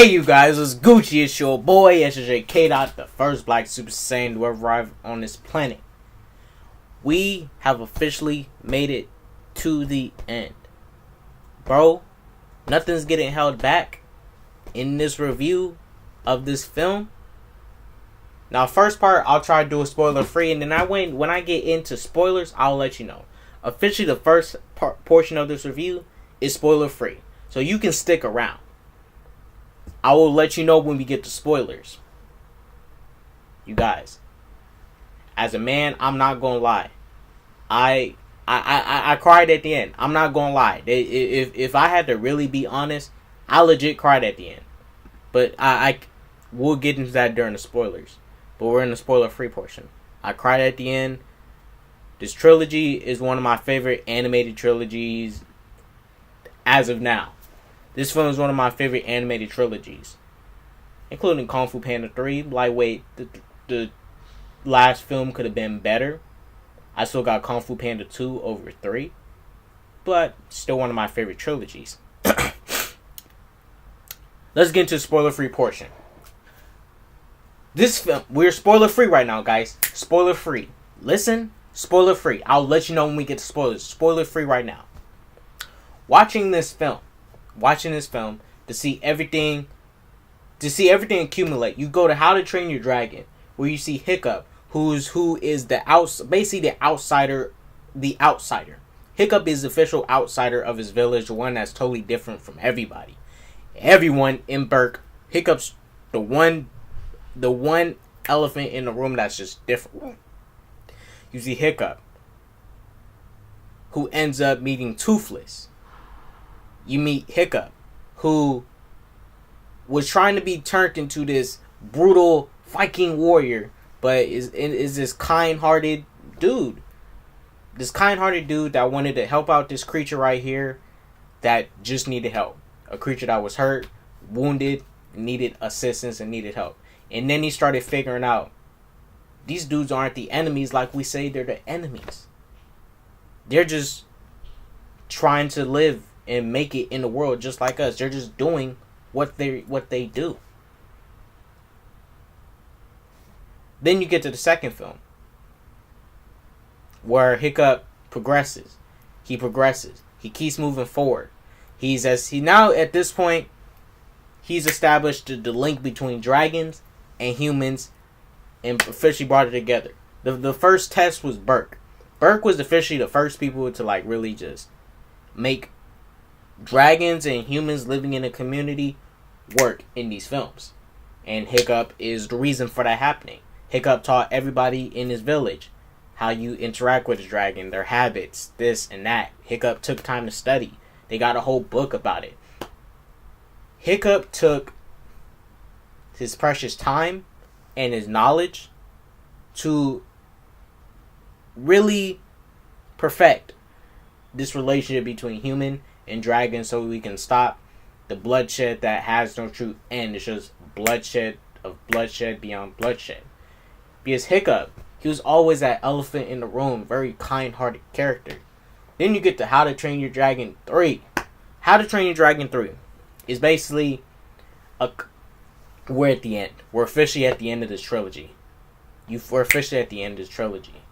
Hey you guys, it's Gucci, it's your boy SJ K. the first black Super Saiyan to arrive on this planet. We have officially made it to the end. Bro, nothing's getting held back in this review of this film. Now, first part, I'll try to do a spoiler free, and then when I get into spoilers, I'll let you know. Officially, the first portion of this review is spoiler free, so you can stick around. I will let you know when we get to spoilers. You guys, as a man, I'm not gonna lie. I cried at the end. I'm not gonna lie. If I had to really be honest, I legit cried at the end. But we'll get into that during the spoilers. But we're in the spoiler-free portion. I cried at the end. This trilogy is one of my favorite animated trilogies as of now. This film is one of my favorite animated trilogies, including Kung Fu Panda 3. Lightweight, the last film could have been better. I still got Kung Fu Panda 2 over 3, but still one of my favorite trilogies. Let's get into the spoiler-free portion. This film, we're spoiler-free right now, guys. Spoiler-free. Listen, spoiler-free. I'll let you know when we get to spoilers. Spoiler-free right now. Watching this film to see everything accumulate. You go to How to Train Your Dragon, where you see Hiccup, who is basically the outsider. Hiccup is the official outsider of his village, the one that's totally different from everybody. Everyone in Berk, Hiccup's the one elephant in the room that's just different. You see Hiccup, who ends up meeting Toothless. You meet Hiccup, who was trying to be turned into this brutal Viking warrior, but is this kind-hearted dude. This kind-hearted dude that wanted to help out this creature right here that just needed help. A creature that was hurt, wounded, needed assistance, and needed help. And then he started figuring out, these dudes aren't the enemies like we say they're the enemies. They're just trying to live and make it in the world just like us. They're just doing what they do. Then you get to the second film, where Hiccup progresses. He progresses. He keeps moving forward. Now at this point, he's established the link between dragons and humans and officially brought it together. The first test was Berk. Berk was officially the first people to really just make dragons and humans living in a community work in these films. And Hiccup is the reason for that happening. Hiccup taught everybody in his village how you interact with a dragon, their habits, this and that. Hiccup took time to study. They got a whole book about it. Hiccup took his precious time and his knowledge to really perfect this relationship between human and dragon, so we can stop the bloodshed that has no true end. It's just bloodshed beyond bloodshed. Because Hiccup, he was always that elephant in the room, very kind-hearted character. Then you get to How to Train Your Dragon 3. How to Train Your Dragon 3 is basically we're at the end. We're officially at the end of this trilogy. We're officially at the end of this trilogy.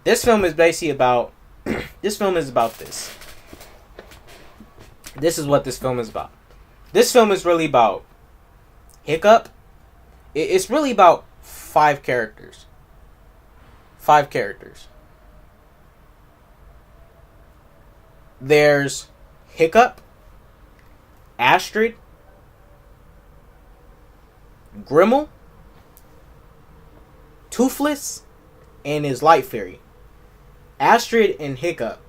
This film is basically about this film is about this. This is what this film is about. This film is really about Hiccup. It's really about 5 characters. 5 characters. There's Hiccup, Astrid, Grimmel, Toothless, and his Light Fairy. Astrid and Hiccup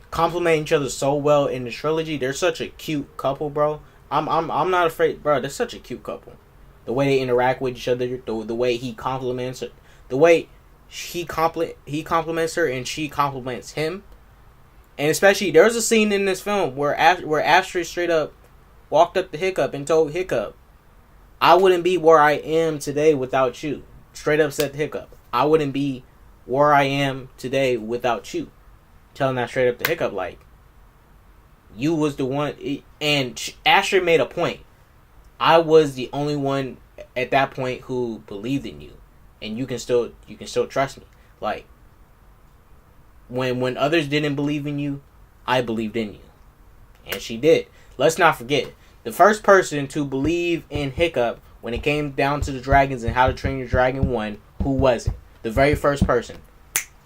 complement each other so well in the trilogy. They're such a cute couple, bro. I'm not afraid, bro. They're such a cute couple. The way they interact with each other, the way he compliments her, the way he compliments her and she compliments him. And especially, there's a scene in this film where Astrid straight up walked up to Hiccup and told Hiccup, "I wouldn't be where I am today without you." Straight up said to Hiccup, "I wouldn't be where I am today without you." Telling that straight up to Hiccup, You was the one, and Astrid made a point. I was the only one at that point who believed in you, and you can still trust me. Like when others didn't believe in you, I believed in you, and she did. Let's not forget, the first person to believe in Hiccup when it came down to the dragons and How to Train Your Dragon 1, who was it? The very first person,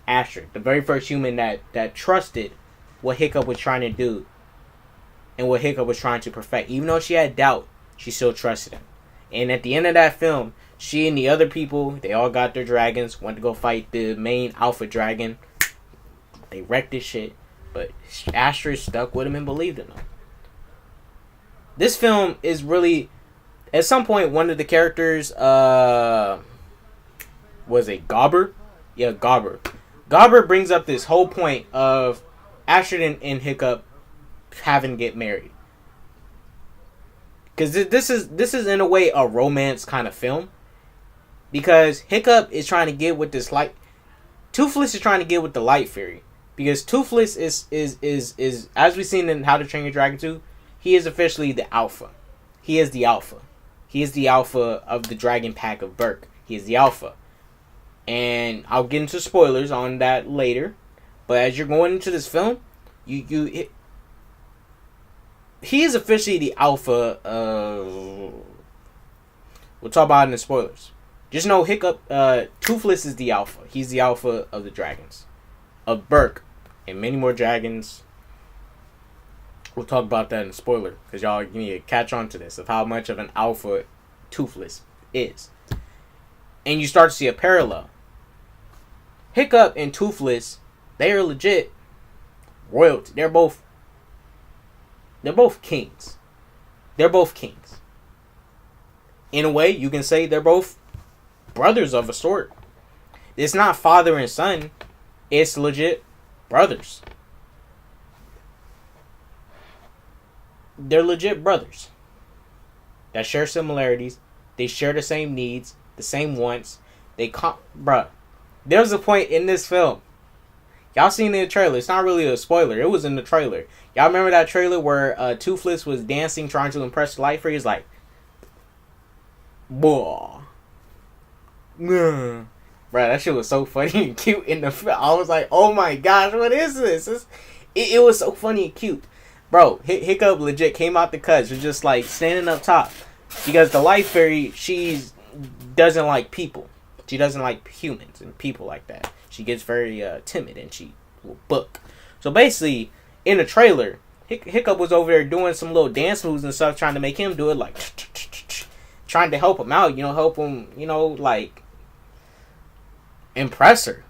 Astrid, the very first human that trusted what Hiccup was trying to do and what Hiccup was trying to perfect. Even though she had doubt, she still trusted him. And at the end of that film, she and the other people, they all got their dragons, went to go fight the main alpha dragon. They wrecked this shit, but Astrid stuck with him and believed in him. This film is really, at some point, one of the characters, was it Gobber? Yeah, Gobber. Gobber brings up this whole point of Astrid and Hiccup having to get married. Because this is in a way a romance kind of film. Because Hiccup is trying to get with this light. Toothless is trying to get with the Light Fairy. Because Toothless is as we've seen in How to Train Your Dragon 2, he is officially the alpha. He is the alpha. He is the alpha of the dragon pack of Berk. He is the alpha. And I'll get into spoilers on that later. But as you're going into this film, he is officially the alpha. We'll talk about it in the spoilers. Just know Hiccup, Toothless is the alpha. He's the alpha of the dragons, of Berk, and many more dragons. We'll talk about that in the spoiler, because y'all need to catch on to this, of how much of an alpha Toothless is. And you start to see a parallel. Hiccup and Toothless, they are legit royalty. They're both kings. They're both kings. In a way, you can say they're both brothers of a sort. It's not father and son. It's legit brothers. They're legit brothers that share similarities. They share the same needs, the same wants. Bruh. There's a point in this film. Y'all seen the trailer. It's not really a spoiler. It was in the trailer. Y'all remember that trailer where Toothless was dancing, trying to impress the Light Fairy? He's like, boy. Bruh, that shit was so funny and cute in the film. I was like, oh my gosh, what is this? It was so funny and cute. Bro, Hiccup legit came out the cuts. Was just like standing up top. Because the Light Fairy, she doesn't like people. She doesn't like humans and people like that. She gets very timid and she will book. So basically, in the trailer, Hiccup was over there doing some little dance moves and stuff, trying to make him do it, like trying to help him out, help him, like impress her.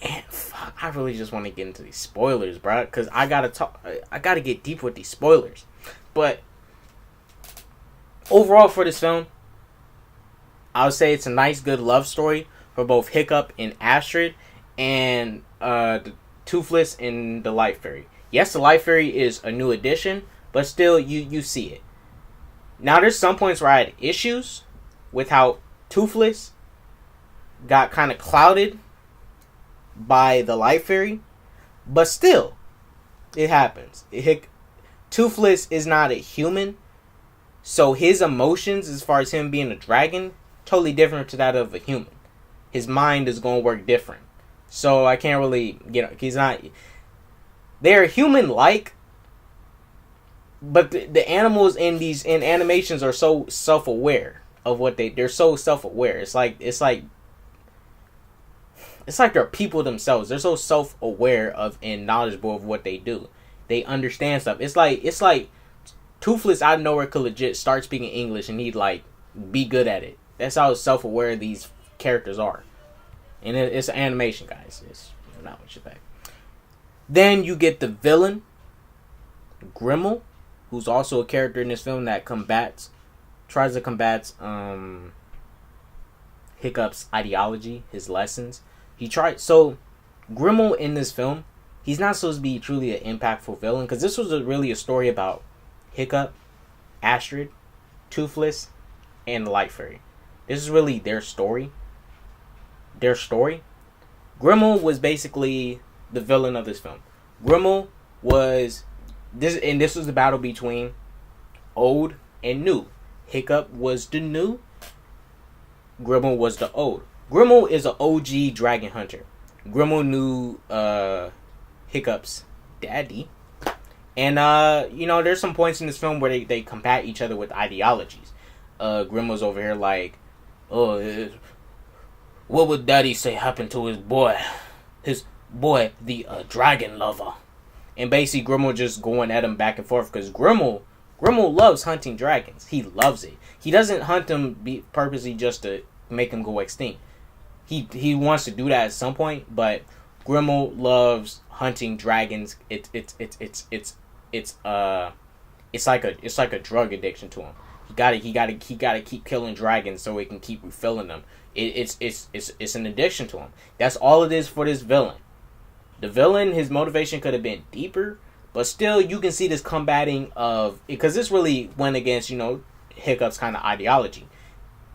And fuck, I really just want to get into these spoilers, bro, because I gotta get deep with these spoilers. But overall for this film, I would say it's a nice, good love story for both Hiccup and Astrid, and the Toothless and the Light Fairy. Yes, the Light Fairy is a new addition, but still, you see it. Now, there's some points where I had issues with how Toothless got kind of clouded by the Light Fairy, but still, it happens. Toothless is not a human, so his emotions, as far as him being a dragon, totally different to that of a human. His mind is going to work different. So I can't really, he's not, they're human-like, but the animals in animations are so self-aware of what they're so self-aware. It's like they're people themselves. They're so self-aware of and knowledgeable of what they do. They understand stuff. It's like Toothless out of nowhere could legit start speaking English and he'd like be good at it. That's how self-aware these characters are. And it's an animation, guys. It's not what you think. Then you get the villain, Grimmel, who's also a character in this film that tries to combat Hiccup's ideology, his lessons. So Grimmel in this film, he's not supposed to be truly an impactful villain, because this was really a story about Hiccup, Astrid, Toothless, and the Light Fairy. This is really their story. Grimmel was basically the villain of this film. Grimmel was this, and this was the battle between old and new. Hiccup was the new. Grimmel was the old. Grimmel is an OG dragon hunter. Grimmel knew Hiccup's daddy. And, there's some points in this film where they combat each other with ideologies. Grimmel's over here like, oh, what would daddy say happened to his boy? His boy, the dragon lover. And basically Grimmel just going at him back and forth because Grimmel loves hunting dragons. He loves it. He doesn't hunt them purposely just to make them go extinct. He wants to do that at some point, but Grimmel loves hunting dragons. It's like a drug addiction to him. He gotta keep killing dragons so he can keep refilling them. It's an addiction to him. That's all it is for this villain. The villain, his motivation could have been deeper, but still you can see this combating of, because this really went against, Hiccup's kind of ideology.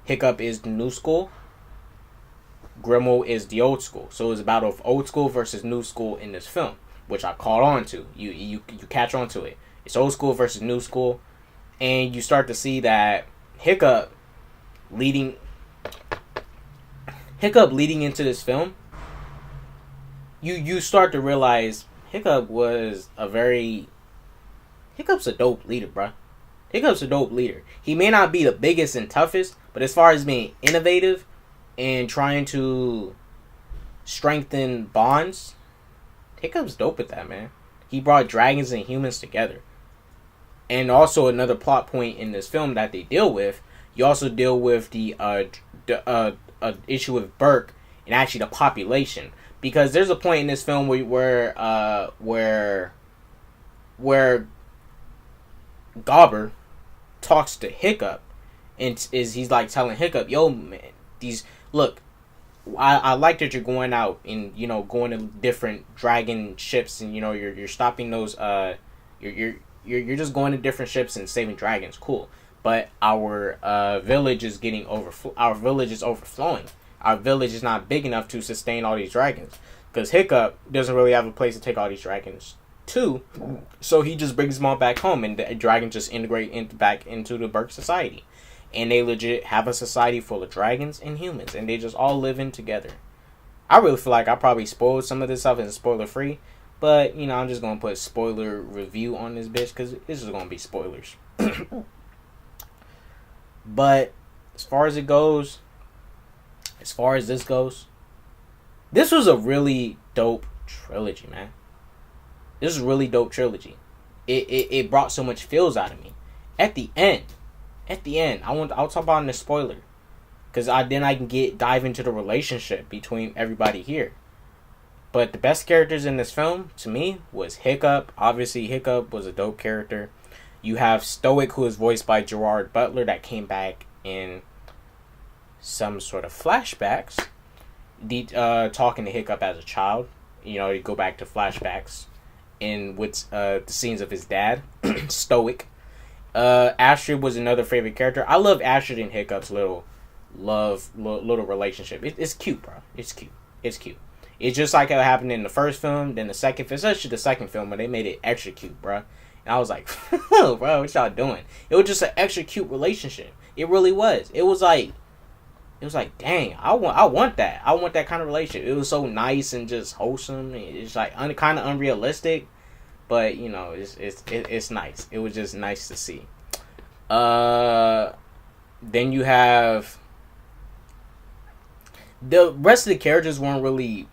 Hiccup is the new school. Grimmel is the old school. So it's a battle of old school versus new school in this film, which I caught on to. You catch on to it. It's old school versus new school, and you start to see that Hiccup leading into this film. You start to realize Hiccup's a dope leader, bruh. Hiccup's a dope leader. He may not be the biggest and toughest, but as far as being innovative and trying to strengthen bonds, Hiccup's dope at that, man. He brought dragons and humans together. And also another plot point in this film that they deal with, you also deal with the issue with Berk and actually the population. Because there's a point in this film where Gobber talks to Hiccup, and he's like telling Hiccup, "Yo, man, I like that you're going out and going to different dragon ships, and you're stopping those you're just going to different ships and saving dragons, cool. But our village is our village is overflowing. Our village is not big enough to sustain all these dragons, because Hiccup doesn't really have a place to take all these dragons to, so he just brings them all back home, and the dragons just integrate back into the Berk society, and they legit have a society full of dragons and humans, and they just all live in together. I really feel like I probably spoiled some of this stuff and spoiler free, but I'm just gonna put spoiler review on this bitch because this is gonna be spoilers. But as far as this goes, this was a really dope trilogy, man. This is a really dope trilogy. It brought so much feels out of me. At the end, I'll talk about in the spoiler, because then I can dive into the relationship between everybody here. But the best characters in this film, to me, was Hiccup. Obviously, Hiccup was a dope character. You have Stoic, who is voiced by Gerard Butler, that came back in some sort of flashbacks, talking to Hiccup as a child. You go back to flashbacks with the scenes of his dad, Stoic. Astrid was another favorite character. I love Astrid and Hiccup's little relationship. It's cute, bro. It's cute. It's just like how it happened in the first film, then the second film, especially the second film, where they made it extra cute, bro. And I was like, bro, what y'all doing? It was just an extra cute relationship. It really was. It was like, dang, I want that. I want that kind of relationship. It was so nice and just wholesome. It's like kind of unrealistic, but it's nice. It was just nice to see. Then you have the rest of the characters weren't really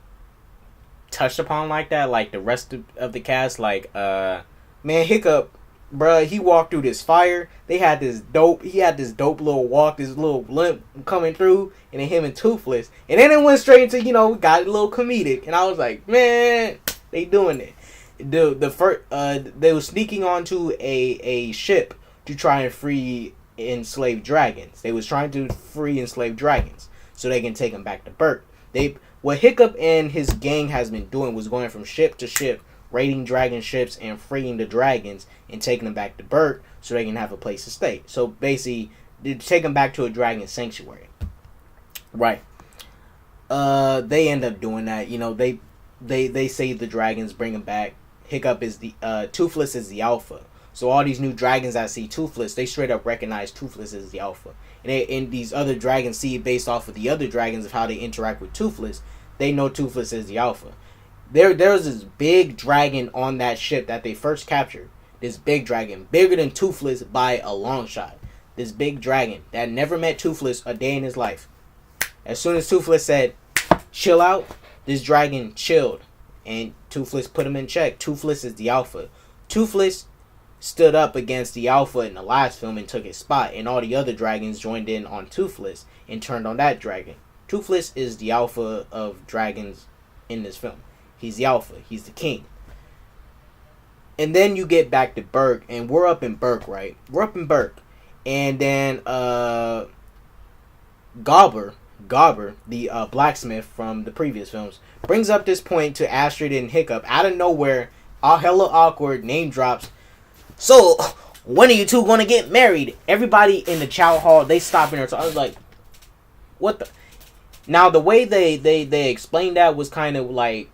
touched upon like that. Like the rest of the cast, like man, Hiccup, bruh, he walked through this fire. He had this dope little walk, this little limp coming through, and then him and Toothless, and then it went straight into got a little comedic, and I was like, man, they doing it. The first they were sneaking onto a ship to try and free enslaved dragons. They was trying to free enslaved dragons so they can take them back to Berk. What Hiccup and his gang has been doing was going from ship to ship, raiding dragon ships and freeing the dragons and taking them back to Berk so they can have a place to stay. So basically, they take them back to a dragon sanctuary. Right. They end up doing that. They save the dragons, bring them back. Hiccup is the Toothless is the alpha. So all these new dragons that see Toothless, they straight up recognize Toothless as the alpha. And these other dragons see it based off of the other dragons of how they interact with Toothless. They know Toothless is the alpha. There's this big dragon on that ship that they first captured. This big dragon, bigger than Toothless by a long shot. This big dragon that never met Toothless a day in his life. As soon as Toothless said, chill out, this dragon chilled. And Toothless put him in check. Toothless is the alpha. Toothless stood up against the alpha in the last film and took his spot. And all the other dragons joined in on Toothless and turned on that dragon. Toothless is the alpha of dragons in this film. He's the alpha. He's the king. And then you get back to Berk. And we're up in Berk, right? We're up in Berk. And then Gobber, the blacksmith from the previous films, brings up this point to Astrid and Hiccup out of nowhere. All hella awkward, name drops. So, when are you two going to get married? Everybody in the chow hall, they stop in there. So I was like, what the... Now, the way they explained that was kind of like,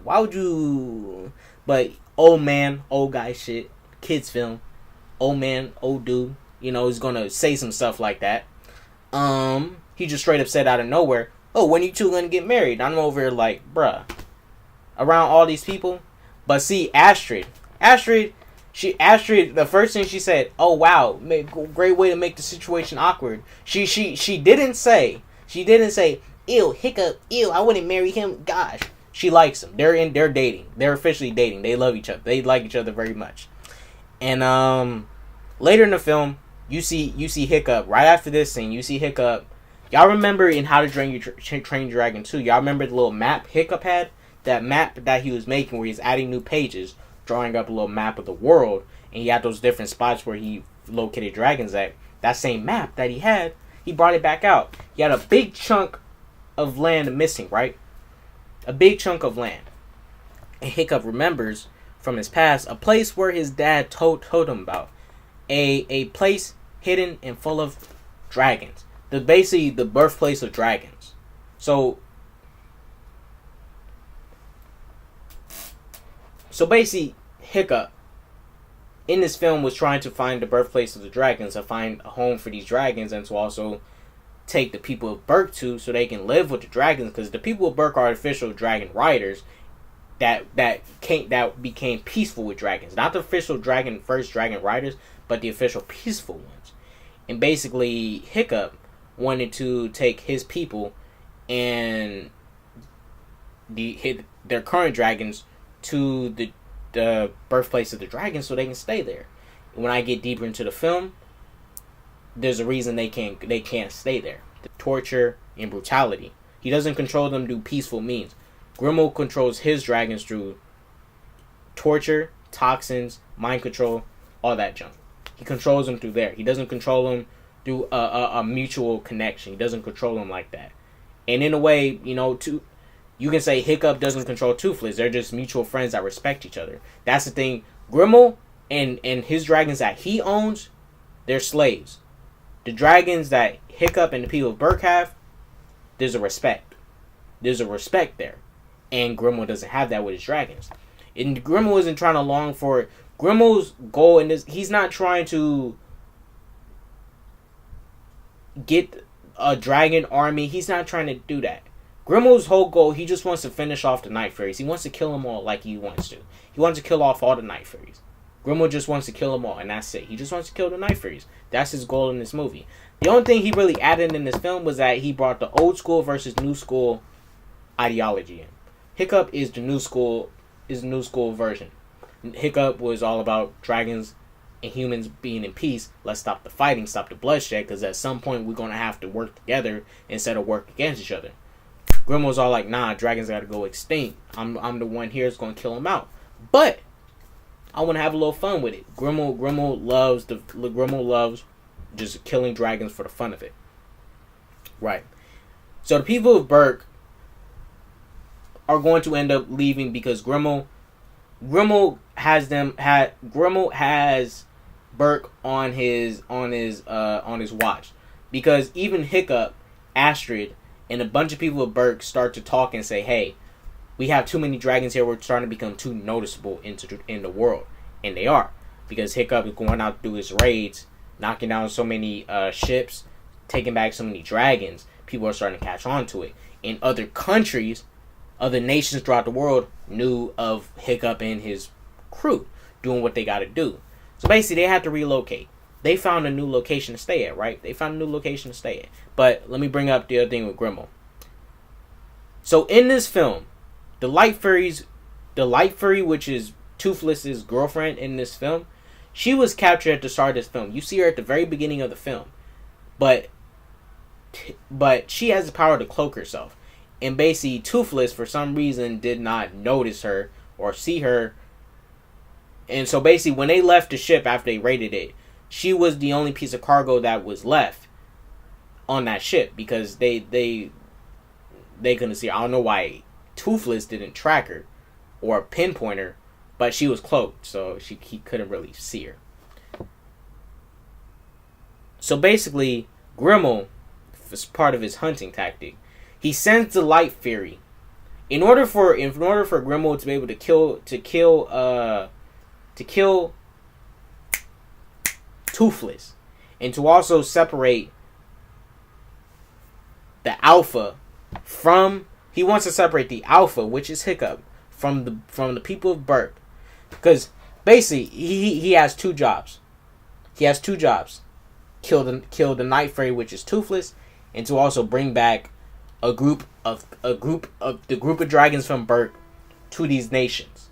why would you... But, old man, old guy shit, kids film, old man, old dude, you know, is going to say some stuff like that. He just straight up said out of nowhere, oh, when you two going to get married? I'm over here like, bruh, around all these people. But see, Astrid, the first thing she said, oh wow, great way to make the situation awkward. She didn't say, ew, Hiccup, ew, I wouldn't marry him, gosh. She likes him. They're dating. They're officially dating. They love each other. They like each other very much. And later in the film, you see Hiccup. Right after this scene, you see Hiccup. Y'all remember in How to Train Your Dragon 2, y'all remember the little map Hiccup had? That map that he was making where he's adding new pages, drawing up a little map of the world, and he had those different spots where he located dragons at. That same map that he had, he brought it back out. He had a big chunk of land missing, right? A big chunk of land. And Hiccup remembers from his past a place where his dad told him about. A place hidden and full of dragons. Basically the birthplace of dragons. So basically, Hiccup in this film was trying to find the birthplace of the dragons, to find a home for these dragons, and to also take the people of Berk to so they can live with the dragons, because the people of Berk are official dragon riders that became peaceful with dragons. Not the official first dragon riders, but the official peaceful ones. And basically, Hiccup wanted to take his people and their current dragons to the birthplace of the dragons so they can stay there. When I get deeper into the film, there's a reason they can't stay there. The torture and brutality. He doesn't control them through peaceful means. Grimold controls his dragons through torture, toxins, mind control, all that junk. He controls them through there. He doesn't control them through a mutual connection. He doesn't control them like that. And in a way, you know, you can say Hiccup doesn't control Toothless. They're just mutual friends that respect each other. That's the thing. Grimold and his dragons that he owns, they're slaves. The dragons that Hiccup and the people of Berk have, there's a respect. There's a respect there. And Grimold doesn't have that with his dragons. And Grimold isn't trying to long for it. Grimold's goal in this, he's not trying to get a dragon army. He's not trying to do that. Grimold's whole goal, he just wants to finish off the Night Fairies. He wants to kill them all like he wants to. He wants to kill off all the Night Fairies. Grimold just wants to kill them all, and that's it. He just wants to kill the Night Fairies. That's his goal in this movie. The only thing he really added in this film was that he brought the old school versus new school ideology in. Hiccup is the new school version. Hiccup was all about dragons and humans being in peace. Let's stop the fighting, stop the bloodshed, because at some point we're going to have to work together instead of work against each other. Grimold's all like, nah, dragons gotta go extinct. I'm the one here that's gonna kill them out. But I want to have a little fun with it. Grimold loves just killing dragons for the fun of it. Right. So the people of Berk are going to end up leaving because Grimold has Berk on his watch, because even Hiccup, Astrid, and a bunch of people of Berk start to talk and say, hey, we have too many dragons here. We're starting to become too noticeable in the world, and they are, because Hiccup is going out to do his raids, knocking down so many ships, taking back so many dragons. People are starting to catch on to it. In other countries, other nations throughout the world knew of Hiccup and his crew doing what they got to do. So basically, they had to relocate. They found a new location to stay at, right? They found a new location to stay at. But let me bring up the other thing with Grimmel. So in this film, the Light Fury, which is Toothless's girlfriend in this film, she was captured at the start of this film. You see her at the very beginning of the film. But she has the power to cloak herself. And basically, Toothless, for some reason, did not notice her or see her. And so basically, when they left the ship after they raided it, she was the only piece of cargo that was left on that ship, because they couldn't see her. I don't know why Toothless didn't track her or pinpoint her, but she was cloaked, so he couldn't really see her. So basically, Grimmel, as part of his hunting tactic, he sends the Light Fury. In order for Grimmel to be able to kill Toothless, and to also separate the Alpha from, he wants to separate the Alpha, which is Hiccup, from the people of Berk, because basically he has two jobs. Kill the Night Fury, which is Toothless, and to also bring back a group of dragons from Berk to these nations.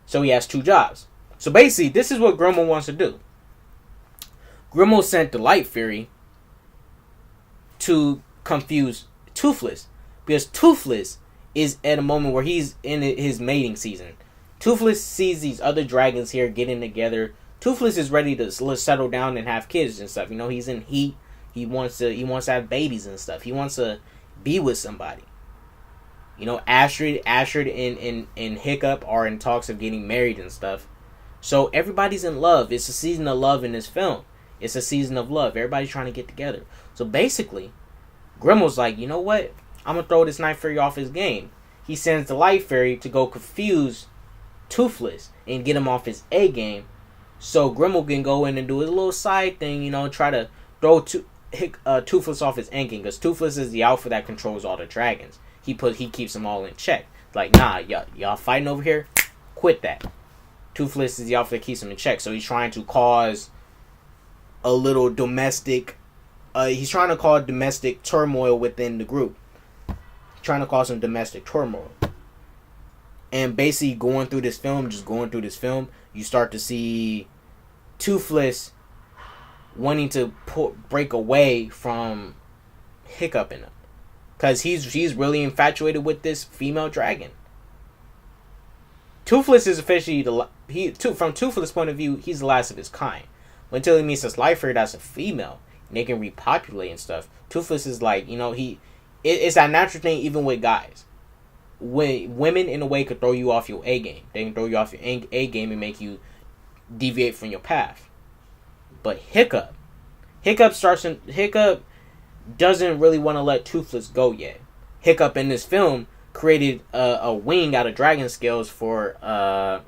So he has two jobs. So basically, this is what Grimmel wants to do. Grimmel sent the Light Fury to confuse Toothless, because Toothless is at a moment where he's in his mating season. Toothless sees these other dragons here getting together. Toothless is ready to settle down and have kids and stuff. You know, he's in heat. He wants to have babies and stuff. He wants to be with somebody. You know, Astrid and Hiccup are in talks of getting married and stuff. So everybody's in love. It's a season of love in this film. It's a season of love. Everybody's trying to get together. So basically, Grimmel's like, you know what? I'm going to throw this Night Fury off his game. He sends the Light Fury to go confuse Toothless and get him off his A game. So Grimmel can go in and do his little side thing, you know, try to throw Toothless off his end game. Because Toothless is the Alpha that controls all the dragons. He keeps them all in check. Like, nah, y'all fighting over here? Quit that. Toothless is the Alpha that keeps them in check. So he's trying to cause a little domestic... he's trying to cause domestic turmoil within the group. Trying to cause some domestic turmoil. And basically going through this film, you start to see Toothless wanting to break away from Hiccup in him. Because he's really infatuated with this female dragon. Toothless is officially from Toothless' point of view, he's the last of his kind. Until he meets this Light Fury that's a female, and they can repopulate and stuff. Toothless is like, you know, it's that natural thing even with guys. When women in a way could throw you off your A game. They can throw you off your A game and make you deviate from your path. But Hiccup doesn't really want to let Toothless go yet. Hiccup in this film created a wing out of dragon scales for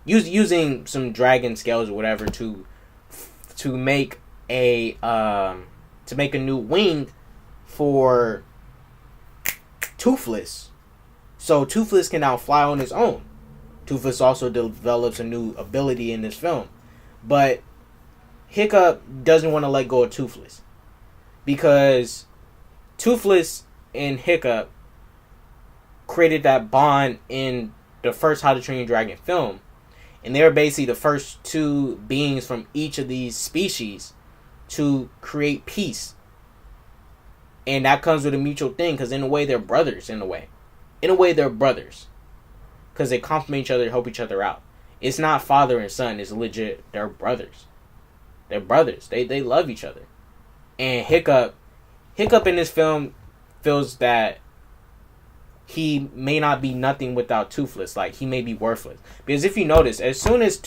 using some dragon scales or whatever to make a new wing for Toothless. So Toothless can now fly on his own. Toothless also develops a new ability in this film. But Hiccup doesn't want to let go of Toothless. Because Toothless and Hiccup created that bond in the first How to Train Your Dragon film. And they're basically the first two beings from each of these species to create peace. And that comes with a mutual thing, because in a way they're brothers, in a way they're brothers. Because they complement each other, help each other out. It's not father and son, it's legit, they're brothers. They're brothers, they love each other. And Hiccup in this film feels that he may not be nothing without Toothless. Like, he may be worthless. Because if you notice, as soon as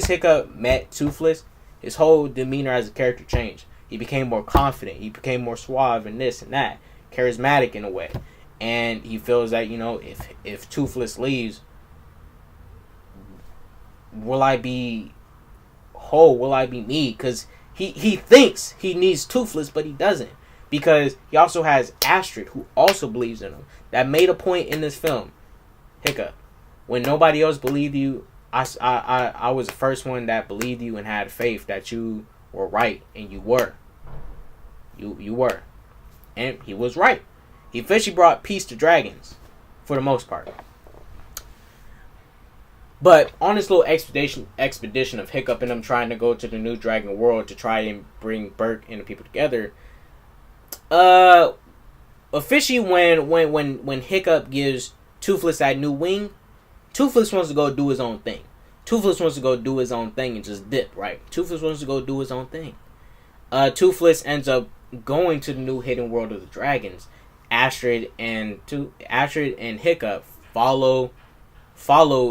Hiccup met Toothless, his whole demeanor as a character changed. He became more confident. He became more suave and this and that. Charismatic in a way. and he feels that, you know, if Toothless leaves, will I be whole? Will I be me? Because he thinks he needs Toothless, but he doesn't, because he also has Astrid, who also believes in him. That made a point in this film. Hiccup, when nobody else believed you, I was the first one that believed you and had faith that you were right, and you were. You were. And he was right. He officially brought peace to dragons, for the most part. But on this little expedition of Hiccup and them trying to go to the new dragon world to try and bring Berk and the people together, officially when Hiccup gives Toothless that new wing, Toothless wants to go do his own thing. Toothless wants to go do his own thing and just dip, right? Toothless wants to go do his own thing. Toothless ends up going to the new hidden world of the dragons. Astrid and Hiccup follow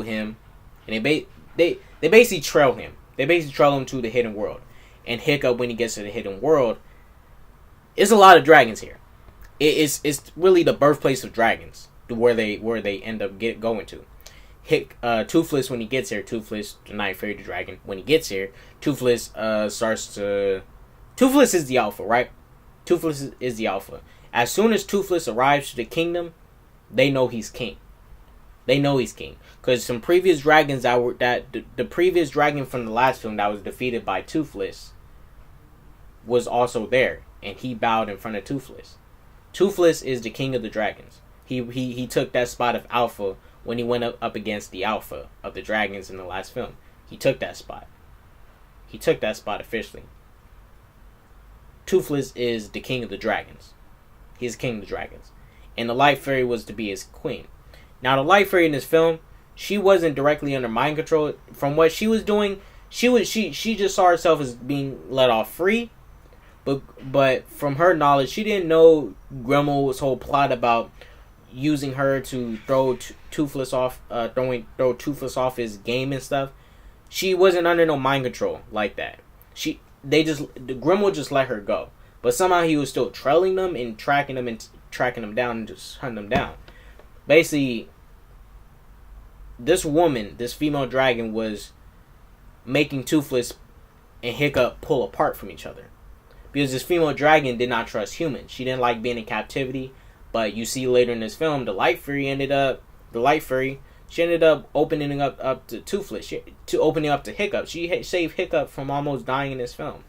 him, and they basically trail him. They basically trail him to the hidden world. And Hiccup, when he gets to the hidden world, it's a lot of dragons here. It's really the birthplace of dragons, where they end up going to. Toothless, when he gets here, Toothless, the Night Fairy, the dragon, when he gets here, Toothless Toothless is the alpha, right? Toothless is the alpha. As soon as Toothless arrives to the kingdom, they know he's king. They know he's king. Because some previous dragons the previous dragon from the last film that was defeated by Toothless was also there, and he bowed in front of Toothless. Toothless is the king of the dragons. He took that spot of alpha when he went up against the alpha of the dragons in the last film. He took that spot. He took that spot officially. Toothless is the king of the dragons. He's king of the dragons. And the Light Fairy was to be his queen. Now, the Light Fairy in this film, she wasn't directly under mind control. From what she was doing, she just saw herself as being let off free. But from her knowledge, she didn't know Grimmel's whole plot about using her to throw Toothless off, throw Toothless off his game and stuff. She wasn't under no mind control like that. Grimmel just let her go, but somehow he was still trailing them and tracking them down and just hunting them down. Basically, this female dragon, was making Toothless and Hiccup pull apart from each other, because this female dragon did not trust humans. She didn't like being in captivity. But you see later in this film, the Light Fairy ended up opening up to Toothless, opening up to Hiccup. She saved Hiccup from almost dying in this film.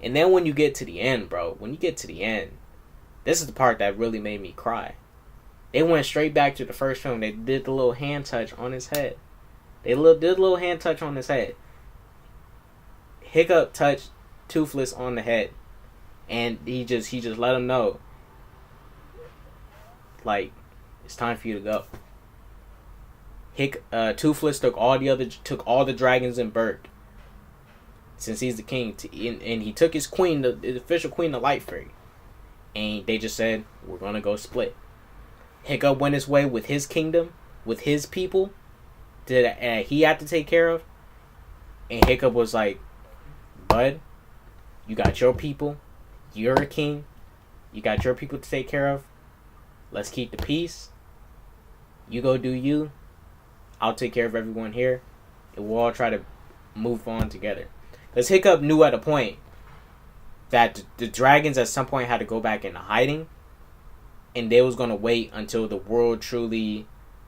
And then when you get to the end, bro, this is the part that really made me cry. They went straight back to the first film. They did the little hand touch on his head. Hiccup touched Toothless on the head, and he just let him know, like, it's time for you to go. Toothless took all the dragons in Berk, since he's the king, and he took his queen, the official queen, the Light Fairy, and they just said, we're gonna go split. Hiccup went his way with his kingdom, with his people that he had to take care of, and Hiccup was like, bud, you got your people, you're a king, you got your people to take care of, let's keep the peace, you go do you, I'll take care of everyone here, and we'll all try to move on together. Because Hiccup knew at a point that the dragons at some point had to go back into hiding, and they was going to wait until the world truly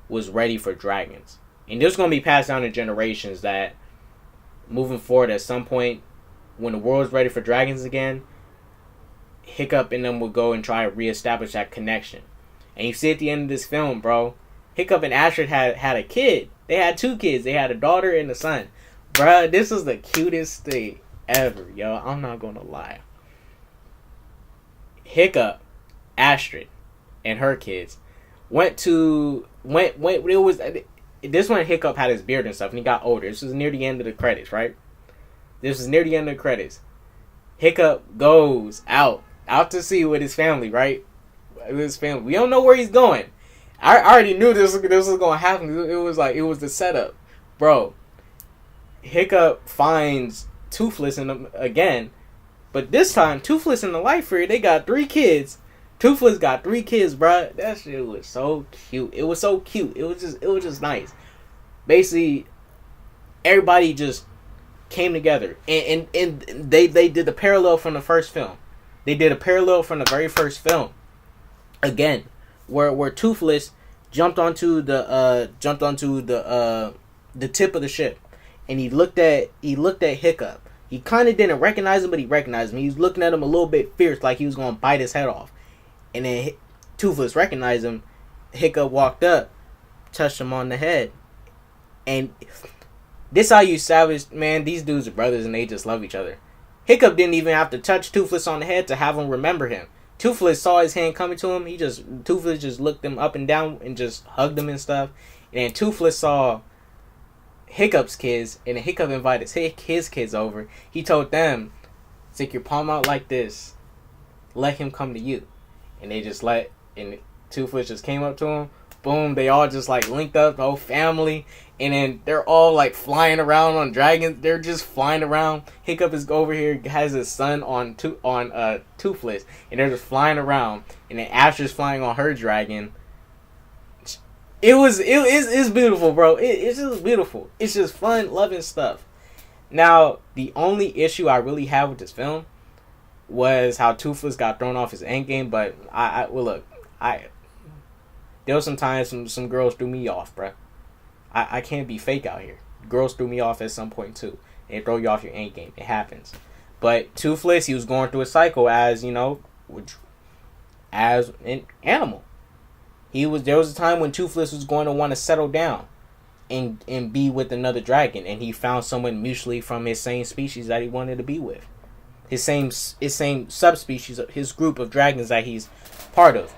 was ready for dragons. And this was going to be passed down to generations, that moving forward at some point, when the world's ready for dragons again, Hiccup and them will go and try to reestablish that connection. And you see at the end of this film, bro, Hiccup and Astrid had a kid. They had 2 kids. They had a daughter and a son. Bruh, this was the cutest thing ever, yo. I'm not gonna lie. Hiccup, Astrid, and her kids this one Hiccup had his beard and stuff, and he got older. This was near the end of the credits, right? Hiccup goes out to sea with his family, right? We don't know where he's going. I already knew this was going to happen. It was the setup, bro. Hiccup finds Toothless in them again, but this time Toothless and the Light Fairy, they got 3 kids. Toothless got 3 kids, bruh. That shit was so cute. It was so cute. It was just nice. Basically, everybody just came together, and they did the parallel from the first film. They did a parallel from the very first film. Again, where Toothless jumped onto the tip of the ship, and he looked at Hiccup. He kind of didn't recognize him, but he recognized him. He was looking at him a little bit fierce, like he was gonna bite his head off. And then Toothless recognized him. Hiccup walked up, touched him on the head, and this how you establish, man, these dudes are brothers and they just love each other. Hiccup didn't even have to touch Toothless on the head to have him remember him. Toothless saw his hand coming to him. Toothless just looked him up and down and just hugged him and stuff. And then Toothless saw Hiccup's kids, and then Hiccup invited his kids over. He told them, stick your palm out like this. Let him come to you. And they just and Toothless just came up to him. Boom, they all just like linked up, the whole family. And then they're all like flying around on dragons. They're just flying around. Hiccup is over here, has his son on Toothless. And they're just flying around. And then Astra's flying on her dragon. It's beautiful, bro. It's just beautiful. It's just fun, loving stuff. Now, the only issue I really have with this film was how Toothless got thrown off his endgame. But there was some times some girls threw me off, bruh. I can't be fake out here. Girls threw me off at some point too. They throw you off your endgame. It happens. But Toothless, he was going through a cycle as as an animal. There was a time when Toothless was going to want to settle down and be with another dragon, and he found someone mutually from his same species that he wanted to be with. His same subspecies, his group of dragons that he's part of.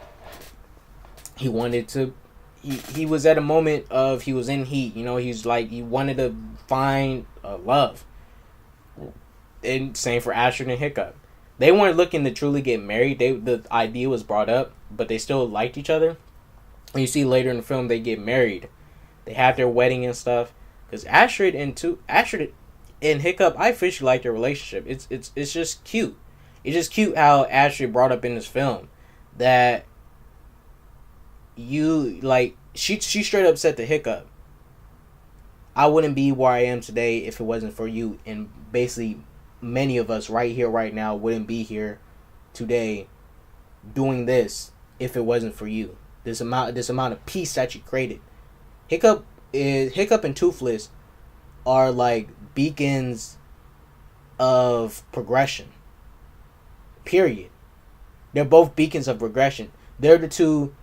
He wanted to. He was at a moment of, he was in heat. He's like, he wanted to find love. And same for Astra and Hiccup. They weren't looking to truly get married. The idea was brought up, but they still liked each other. And you see later in the film they get married. They have their wedding and stuff. Because Astrid and Hiccup, I officially like their relationship. It's just cute. It's just cute how Astrid brought up in this film that she straight up said to Hiccup, I wouldn't be where I am today if it wasn't for you. And basically many of us right here right now wouldn't be here today doing this if it wasn't for you. This amount of peace that you created. Hiccup and Toothless are like beacons of progression. Period. They're both beacons of progression. They're the two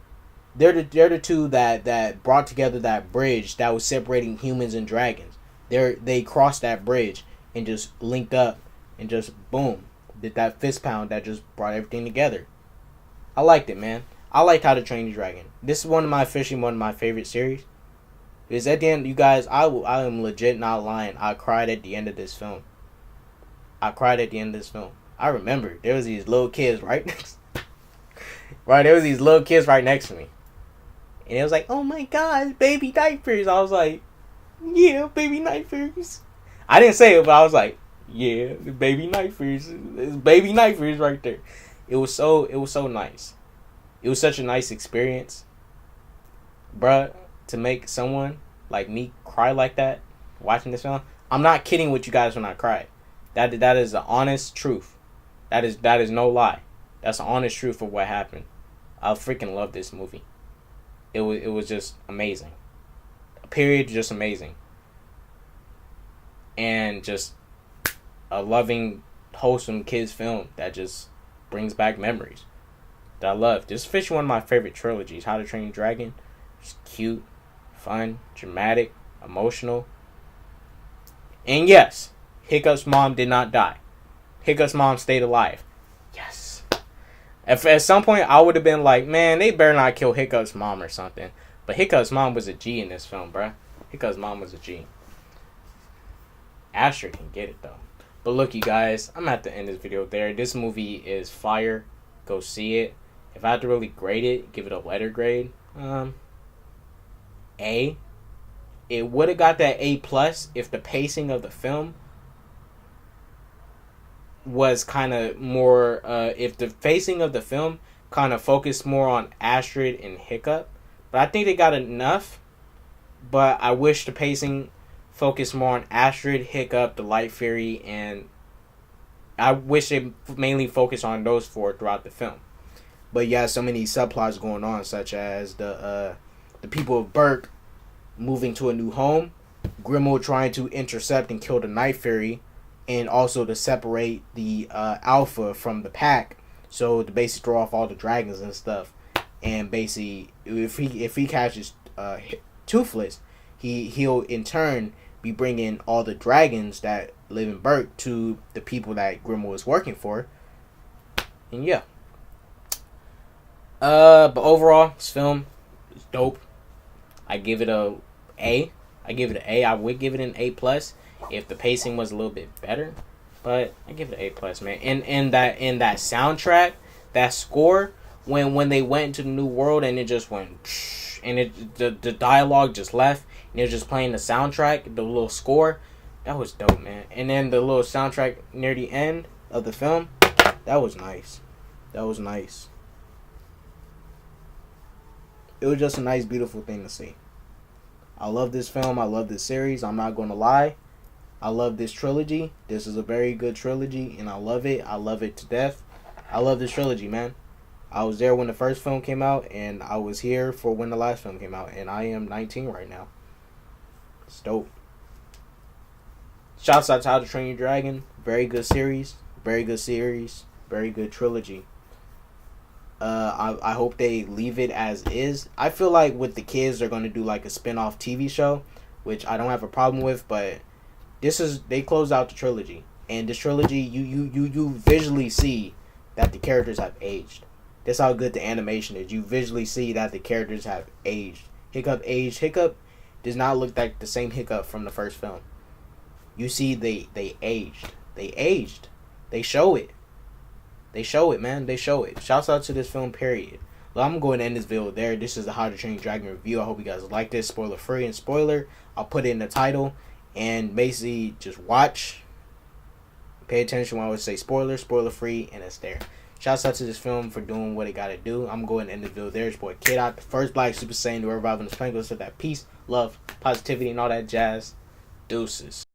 that brought together that bridge that was separating humans and dragons. They crossed that bridge and just linked up and just boom, did that fist pound that just brought everything together. I liked it, man. I liked How to Train Your Dragon. This is one of my favorite series. Because at the end, you guys, I am legit not lying. I cried at the end of this film. I remember there was these little kids right next. Right, there was these little kids right next to me. And it was like, oh my god, baby diapers. I was like, yeah, baby diapers. I didn't say it, but I was like, yeah, baby diapers. It's baby diapers right there. It was so nice. It was such a nice experience. Bruh, to make someone like me cry like that watching this film. I'm not kidding with you guys when I cried. That is the honest truth. That is no lie. That's the honest truth of what happened. I freaking love this movie. It was just amazing. Period, just amazing. And just a loving, wholesome kids film that just brings back memories that I love. This is officially one of my favorite trilogies. How to Train Your Dragon. It's cute, fun, dramatic, emotional. And yes, Hiccup's mom did not die. Hiccup's mom stayed alive. Yes. At some point, I would have been like, man, they better not kill Hiccup's mom or something. But Hiccup's mom was a G in this film, bruh. Hiccup's mom was a G. Astra can get it, though. But look, you guys, I'm going to have to end this video there. This movie is fire. Go see it. If I had to really grade it, give it a letter grade, A. It would have got that A+ if the pacing of the film was kind of more, if the pacing of the film kind of focused more on Astrid and Hiccup. But I think they got enough. But I wish the pacing focused more on Astrid, Hiccup, the Light Fairy, and I wish they mainly focused on those four throughout the film. But you have so many subplots going on, such as the people of Berk moving to a new home, Grimmauld trying to intercept and kill the Night Fairy, and also to separate the Alpha from the pack, so to basically throw off all the dragons and stuff. And basically, if he catches Toothless, he'll in turn be bringing all the dragons that live in Berk to the people that Grimmauld is working for. And yeah. But overall, this film is dope. I give it a A. I would give it an A plus if the pacing was a little bit better. But I give it an A plus, man. And that soundtrack, that score, when they went into the new world and it just went, and the dialogue just left and it was just playing the soundtrack, the little score, that was dope, man. And then the little soundtrack near the end of the film, that was nice. That was nice. It was just a nice, beautiful thing to see. I love this film. I love this series. I'm not going to lie. I love this trilogy. This is a very good trilogy, and I love it. I love it to death. I love this trilogy, man. I was there when the first film came out, and I was here for when the last film came out, and I am 19 right now. It's dope. Shouts out to How to Train Your Dragon. Very good series. Very good series. Very good trilogy. I hope they leave it as is. I feel like with the kids, they're going to do like a spin-off TV show, which I don't have a problem with, but they close out the trilogy. And this trilogy, you visually see that the characters have aged. That's how good the animation is. You visually see that the characters have aged. Hiccup aged. Hiccup does not look like the same Hiccup from the first film. You see they aged. They aged. They show it. They show it, man. They show it. Shouts out to this film, period. Well, I'm going to end this video there. This is the How to Train Your Dragon review. I hope you guys like this. Spoiler free and spoiler. I'll put it in the title. And basically, just watch. Pay attention when I would say spoiler free, and it's there. Shouts out to this film for doing what it got to do. I'm going to end the video there. It's boy K-Dot, the first Black Super Saiyan to revive on this planet. So that peace, love, positivity, and all that jazz. Deuces.